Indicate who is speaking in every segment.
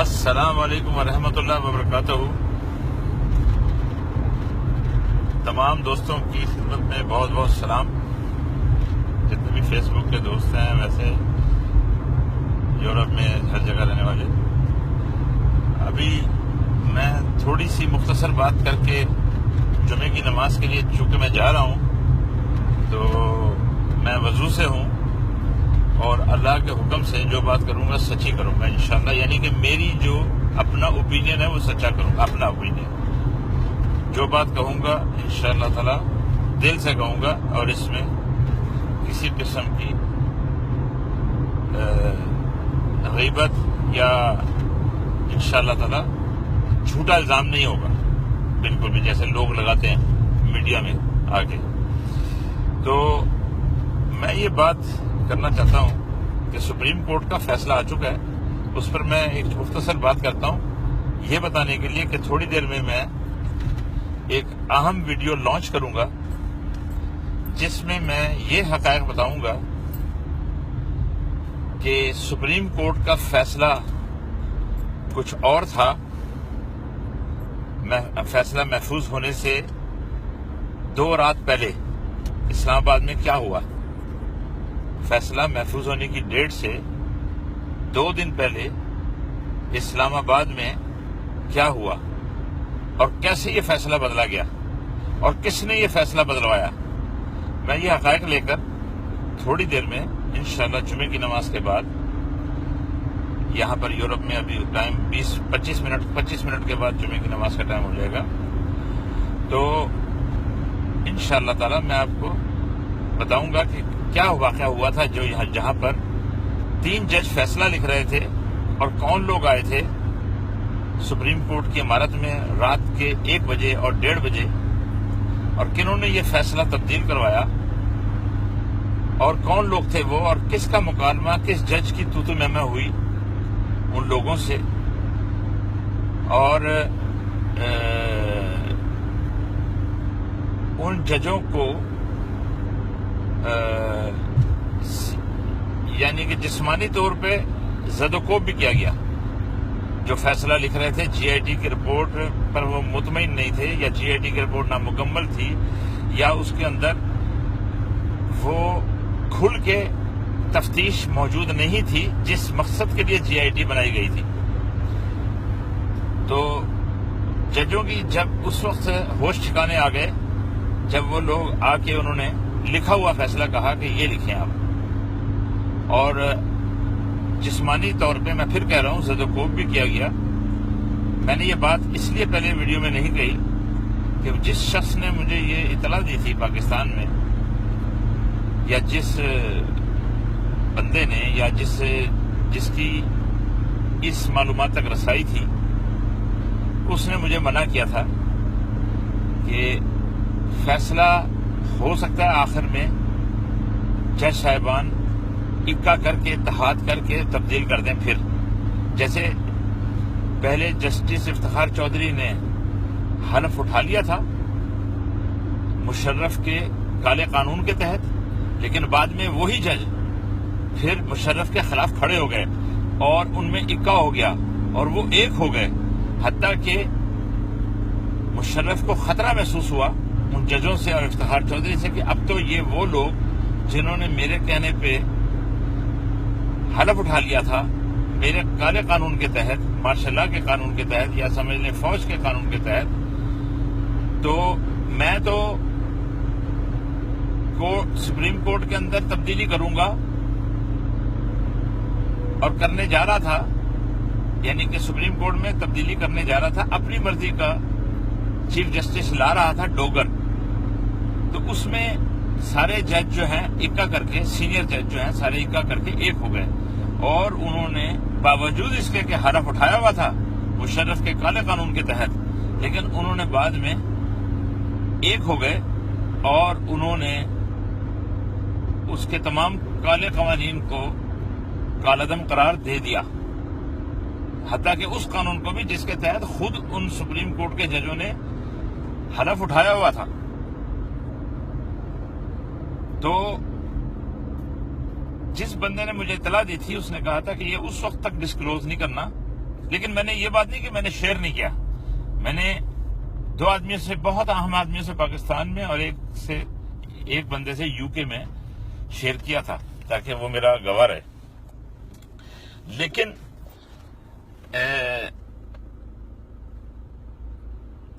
Speaker 1: السلام علیکم ورحمۃ اللہ وبرکاتہ۔ تمام دوستوں کی خدمت میں بہت بہت سلام، جتنے بھی فیس بک کے دوست ہیں، ویسے یورپ میں ہر جگہ رہنے والے۔ ابھی میں تھوڑی سی مختصر بات کر کے جمعے کی نماز کے لیے، چونکہ میں جا رہا ہوں تو میں وضو سے ہوں اور اللہ کے حکم سے جو بات کروں گا سچی کروں گا انشاءاللہ، یعنی کہ میری جو اپنا اوپینین ہے وہ سچا کروں گا، اپنا اوپینین جو بات کہوں گا انشاءاللہ تعالی دل سے کہوں گا، اور اس میں کسی قسم کی غیبت یا انشاءاللہ تعالی جھوٹا الزام نہیں ہوگا، بالکل بھی جیسے لوگ لگاتے ہیں میڈیا میں آگے۔ تو میں یہ بات کرنا چاہتا ہوں کہ سپریم کورٹ کا فیصلہ آ چکا ہے، اس پر میں ایک مختصر بات کرتا ہوں، یہ بتانے کے لیے کہ تھوڑی دیر میں ایک اہم ویڈیو لانچ کروں گا جس میں یہ حقائق بتاؤں گا کہ سپریم کورٹ کا فیصلہ کچھ اور تھا۔ فیصلہ محفوظ ہونے سے 2 رات پہلے اسلام آباد میں کیا ہوا، فیصلہ محفوظ ہونے کی ڈیٹ سے 2 دن پہلے اسلام آباد میں کیا ہوا، اور کیسے یہ فیصلہ بدلا گیا، اور کس نے یہ فیصلہ بدلوایا۔ میں یہ حقائق لے کر تھوڑی دیر میں انشاءاللہ جمعے کی نماز کے بعد، یہاں پر یورپ میں ابھی ٹائم 25 منٹ کے بعد جمعے کی نماز کا ٹائم ہو جائے گا، تو انشاءاللہ تعالی میں آپ کو بتاؤں گا کہ کیا واقعہ ہوا تھا، جو جہاں پر 3 جج فیصلہ لکھ رہے تھے، اور کون لوگ آئے تھے سپریم کورٹ کی عمارت میں رات کے 1 بجے اور 1:30 بجے، اور کنہوں نے یہ فیصلہ تبدیل کروایا، اور کون لوگ تھے وہ، اور کس کا مکالمہ، کس جج کی تو مہمہ ہوئی ان لوگوں سے، اور ان ججوں کو یعنی کہ جسمانی طور پہ زد و کوب بھی کیا گیا۔ جو فیصلہ لکھ رہے تھے جی آئی ٹی کی رپورٹ پر وہ مطمئن نہیں تھے، یا جی آئی ٹی کی رپورٹ نامکمل تھی، یا اس کے اندر وہ کھل کے تفتیش موجود نہیں تھی جس مقصد کے لیے جی آئی ٹی بنائی گئی تھی۔ تو ججوں کی جب اس وقت ہوش ٹھکانے آ گئے، جب وہ لوگ آ کے انہوں نے لکھا ہوا فیصلہ کہا کہ یہ لکھیں آپ، اور جسمانی طور پہ میں پھر کہہ رہا ہوں زد و کوب بھی کیا گیا۔ میں نے یہ بات اس لیے پہلے ویڈیو میں نہیں کہی کہ جس شخص نے مجھے یہ اطلاع دی تھی پاکستان میں، یا جس بندے نے، یا جس کی اس معلومات تک رسائی تھی، اس نے مجھے منع کیا تھا کہ فیصلہ ہو سکتا ہے آخر میں جج صاحبان اکا کر کے، اتحاد کر کے تبدیل کر دیں، پھر جیسے پہلے جسٹس افتخار چودھری نے حلف اٹھا لیا تھا مشرف کے کالے قانون کے تحت، لیکن بعد میں وہی جج پھر مشرف کے خلاف کھڑے ہو گئے، اور ان میں اکا ہو گیا، اور وہ ایک ہو گئے، حتیٰ کہ مشرف کو خطرہ محسوس ہوا ان ججوں سے اور افتخار چودھری سے کہ اب تو یہ وہ لوگ جنہوں نے میرے کہنے پہ حلف اٹھا لیا تھا میرے کالے قانون کے تحت، مارشل لاء کے قانون کے تحت، یا سمجھ لیں فوج کے قانون کے تحت، تو میں تو سپریم کورٹ کے اندر تبدیلی کروں گا، اور کرنے جا رہا تھا، یعنی کہ سپریم کورٹ میں تبدیلی کرنے جا رہا تھا، اپنی مرضی کا چیف جسٹس لا رہا تھا ڈوگر، تو اس میں سارے جج جو ہیں اکا کر کے، سینئر جج جو ہیں سارے اکا کر کے ایک ہو گئے، اور انہوں نے باوجود اس کے کہ حلف اٹھایا ہوا تھا مشرف کے کالے قانون کے تحت، لیکن انہوں نے بعد میں ایک ہو گئے، اور انہوں نے اس کے تمام کالے قوانین کو کالعدم قرار دے دیا، حتیٰ کہ اس قانون کو بھی جس کے تحت خود ان سپریم کورٹ کے ججوں نے حلف اٹھایا ہوا تھا۔ تو جس بندے نے مجھے اطلاع دی تھی اس نے کہا تھا کہ یہ اس وقت تک ڈسکلوز نہیں کرنا، لیکن میں نے یہ بات نہیں کہ میں نے شیئر نہیں کیا، میں نے 2 آدمیوں سے، بہت اہم آدمیوں سے پاکستان میں اور ایک بندے سے UK میں شیئر کیا تھا تاکہ وہ میرا گواہ رہے. لیکن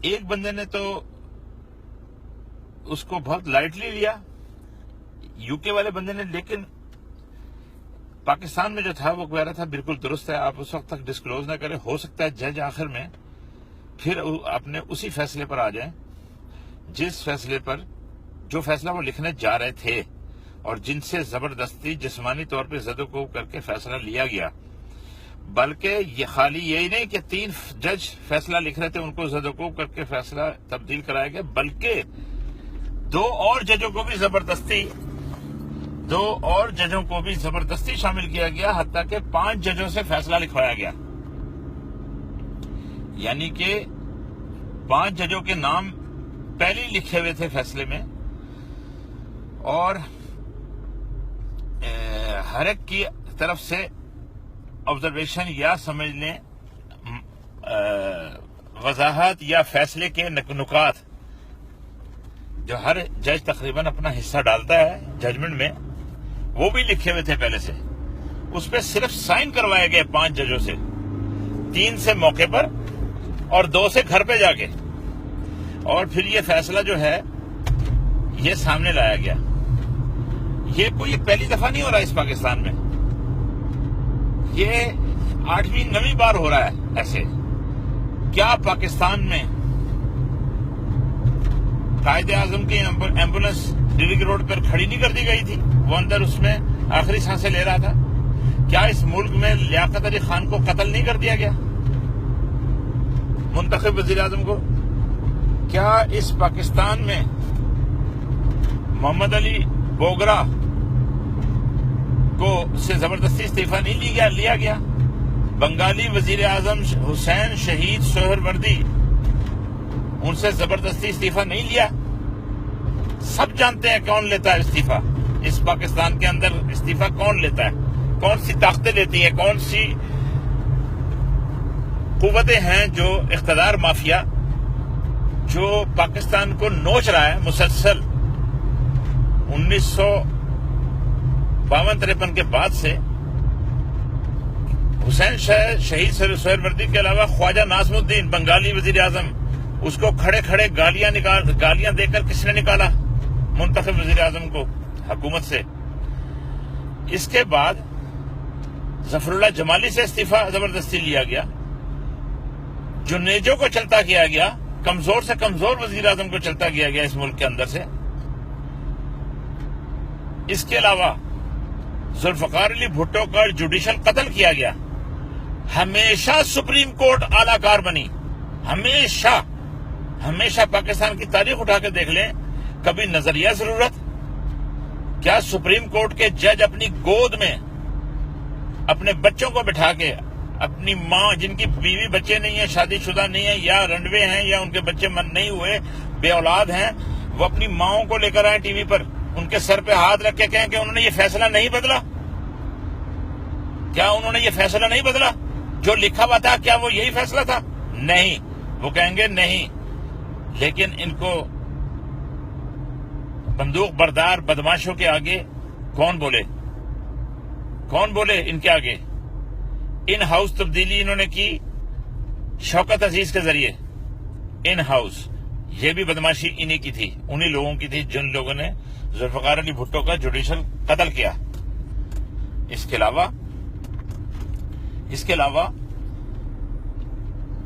Speaker 1: ایک بندے نے تو اس کو بہت لائٹلی لیا، UK والے بندے نے، لیکن پاکستان میں جو تھا وہ کہہ رہا تھا بالکل درست ہے، آپ اس وقت تک ڈسکلوز نہ کریں، ہو سکتا ہے جج آخر میں پھر اپنے اسی فیصلے پر آ جائیں جو فیصلہ وہ لکھنے جا رہے تھے اور جن سے زبردستی جسمانی طور پہ زد و کوب کر کے فیصلہ لیا گیا. بلکہ یہ خالی یہی نہیں کہ 3 جج فیصلہ لکھ رہے تھے، ان کو زد و کوب کر کے فیصلہ تبدیل کرایا گیا، بلکہ 2 اور ججوں کو بھی زبردستی شامل کیا گیا، حتیٰ کہ 5 ججوں سے فیصلہ لکھوایا گیا. یعنی کہ 5 ججوں کے نام پہلے ہی لکھے ہوئے تھے فیصلے میں، اور ہر ایک کی طرف سے آبزرویشن یا سمجھ لیں وضاحت یا فیصلے کے نکات جو ہر جج تقریباً اپنا حصہ ڈالتا ہے ججمنٹ میں، وہ بھی لکھے ہوئے تھے پہلے سے. اس پہ صرف سائن کروائے گئے 5 ججوں سے، 3 سے موقع پر اور 2 سے گھر پہ جا کے، اور پھر یہ فیصلہ جو ہے یہ سامنے لایا گیا. یہ کوئی پہلی دفعہ نہیں ہو رہا اس پاکستان میں، یہ 8ویں 9ویں بار ہو رہا ہے ایسے. کیا پاکستان میں قائد اعظم کی ایمبولینس ڈیوی روڈ پر کھڑی نہیں کر دی گئی تھی؟ وہ اندر اس میں آخری سانسیں لے رہا تھا. کیا اس ملک میں لیاقت علی خان کو قتل نہیں کر دیا گیا، منتخب وزیر اعظم کو؟ کیا اس پاکستان میں محمد علی بوگرا کو سے زبردستی استعفیٰ نہیں لیا گیا؟ بنگالی وزیر اعظم حسین شہید سہروردی، ان سے زبردستی استعفیٰ نہیں لیا؟ سب جانتے ہیں کون لیتا ہے استعفیٰ اس پاکستان کے اندر. استعفیٰ کون لیتا ہے، کون سی طاقتیں لیتی ہیں، کون سی قوتیں ہیں جو اقتدار مافیا جو پاکستان کو نوچ رہا ہے مسلسل 1952-53 کے بعد سے. حسین شہید سہروردی کے علاوہ خواجہ ناظم الدین بنگالی وزیر اعظم، اس کو کھڑے کھڑے گالیاں دے کر کس نے نکالا منتخب وزیر اعظم کو حکومت سے. اس کے بعد ظفر اللہ جمالی سے استعفیٰ زبردستی لیا گیا، جنیجو کو چلتا کیا گیا، کمزور سے کمزور وزیر اعظم کو چلتا کیا گیا اس ملک کے اندر سے. اس کے علاوہ ذوالفقار علی بھٹو کا جوڈیشل قتل کیا گیا. ہمیشہ سپریم کورٹ اعلی کار بنی، ہمیشہ پاکستان کی تاریخ اٹھا کے دیکھ لیں، کبھی نظریہ ضرورت؟ کیا سپریم کورٹ کے جج اپنی گود میں اپنے بچوں کو بٹھا کے، اپنی ماں جن کی بیوی بچے نہیں ہیں، شادی شدہ نہیں ہیں، یا رنڈوے ہیں، یا ان کے بچے نہیں ہوئے، بے اولاد ہیں، وہ اپنی ماؤں کو لے کر آئے ٹی وی پر، ان کے سر پہ ہاتھ رکھ کے کہیں کہ انہوں نے یہ فیصلہ نہیں بدلا؟ کیا انہوں نے یہ فیصلہ نہیں بدلا؟ جو لکھا ہوا تھا کیا وہ یہی فیصلہ تھا؟ نہیں، وہ کہیں گے نہیں. لیکن ان کو بندوق بردار بدماشوں کے آگے کون بولے ان کے آگے؟ ان ہاؤس تبدیلی انہوں نے کی شوکت عزیز کے ذریعے، ان ہاؤس. یہ بھی بدماشی انہی کی تھی، انہی لوگوں کی تھی جن لوگوں نے ذوالفقار علی بھٹو کا جوڈیشل قتل کیا. اس کے علاوہ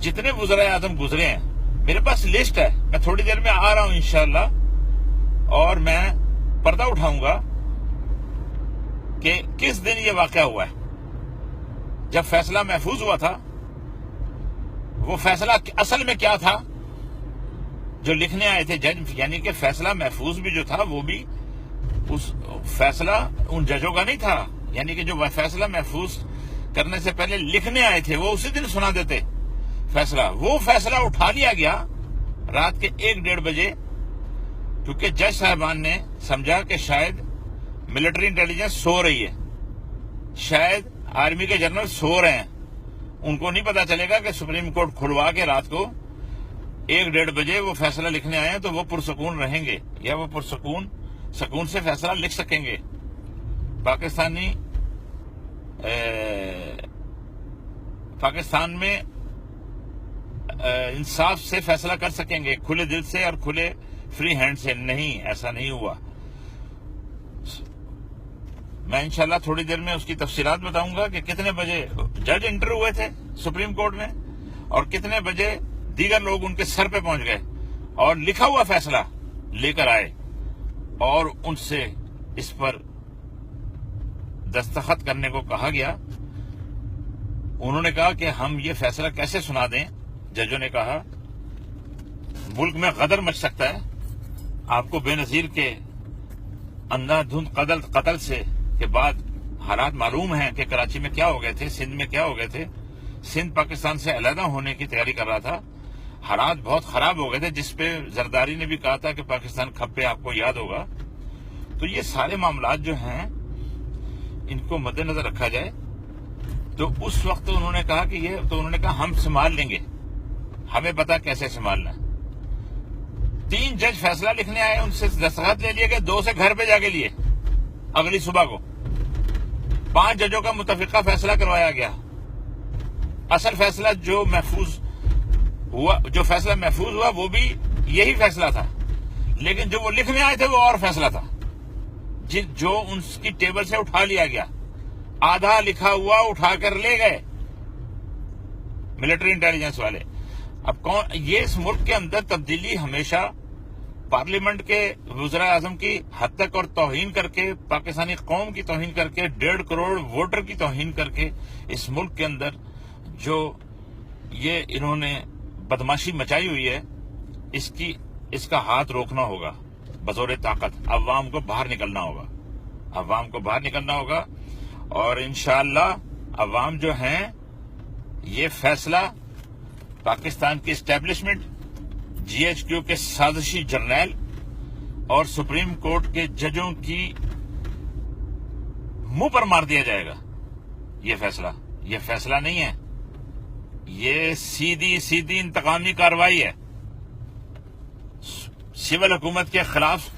Speaker 1: جتنے وزرائے اعظم گزرے ہیں، میرے پاس لسٹ ہے، میں تھوڑی دیر میں آ رہا ہوں انشاءاللہ، اور میں پردہ اٹھاؤں گا کہ کس دن یہ واقعہ ہوا ہے. جب فیصلہ محفوظ ہوا تھا، وہ فیصلہ اصل میں کیا تھا جو لکھنے آئے تھے جج، یعنی کہ فیصلہ محفوظ بھی جو تھا وہ بھی اس فیصلہ ان ججوں کا نہیں تھا، یعنی کہ جو فیصلہ محفوظ کرنے سے پہلے لکھنے آئے تھے وہ اسی دن سنا دیتے فیصلہ. وہ فیصلہ اٹھا لیا گیا رات کے 1-1:30 بجے، کیونکہ جج صاحبان نے سمجھا کہ شاید ملٹری انٹیلیجنس سو رہی ہے، شاید آرمی کے جنرل سو رہے ہیں، ان کو نہیں پتا چلے گا کہ سپریم کورٹ کھلوا کے رات کو 1-1:30 بجے وہ فیصلہ لکھنے آئے ہیں تو وہ پرسکون رہیں گے یا وہ سکون سے فیصلہ لکھ سکیں گے. پاکستان میں انصاف سے فیصلہ کر سکیں گے، کھلے دل سے اور کھلے فری ہینڈ سے. نہیں، ایسا نہیں ہوا. میں انشاءاللہ تھوڑی دیر میں اس کی تفصیلات بتاؤں گا کہ کتنے بجے جج انٹر ہوئے تھے سپریم کورٹ میں اور کتنے بجے دیگر لوگ ان کے سر پہ پہنچ گئے اور لکھا ہوا فیصلہ لے کر آئے اور ان سے اس پر دستخط کرنے کو کہا گیا. انہوں نے کہا کہ ہم یہ فیصلہ کیسے سنا دیں. ججوں نے کہا ملک میں غدر مچ سکتا ہے. آپ کو بے نظیر کے اندھا دھند قتل سے کے بعد حالات معلوم ہیں کہ کراچی میں کیا ہو گئے تھے، سندھ میں کیا ہو گئے تھے. سندھ پاکستان سے علیحدہ ہونے کی تیاری کر رہا تھا. حالات بہت خراب ہو گئے تھے جس پہ زرداری نے بھی کہا تھا کہ پاکستان کھپے، آپ کو یاد ہوگا. تو یہ سارے معاملات جو ہیں ان کو مد نظر رکھا جائے. تو اس وقت انہوں نے کہا کہ انہوں نے کہا ہم سنبھال لیں گے، ہمیں پتا کیسے سنبھالنا ہے. 3 جج فیصلہ لکھنے آئے، ان سے دستخط لے لیے گئے، 2 سے گھر پہ جا کے لیے اگلی صبح کو. 5 ججوں کا متفقہ فیصلہ کروایا گیا. اصل فیصلہ جو فیصلہ محفوظ ہوا وہ بھی یہی فیصلہ تھا، لیکن جو وہ لکھنے آئے تھے وہ اور فیصلہ تھا جو ان کی ٹیبل سے اٹھا لیا گیا. آدھا لکھا ہوا اٹھا کر لے گئے ملٹری انٹیلیجنس والے. اب یہ اس ملک کے اندر تبدیلی ہمیشہ پارلیمنٹ کے وزراء اعظم کی حد تک اور توہین کر کے، پاکستانی قوم کی توہین کر کے، 1.5 کروڑ ووٹر کی توہین کر کے اس ملک کے اندر جو یہ انہوں نے بدماشی مچائی ہوئی ہے، اس کا ہاتھ روکنا ہوگا بزور طاقت. عوام کو باہر نکلنا ہوگا اور انشاءاللہ عوام جو ہیں یہ فیصلہ پاکستان کی اسٹیبلشمنٹ، GHQ کے سازشی جرنیل اور سپریم کورٹ کے ججوں کی منہ پر مار دیا جائے گا. یہ فیصلہ نہیں ہے، یہ سیدھی انتقامی کارروائی ہے. سول حکومت کے خلاف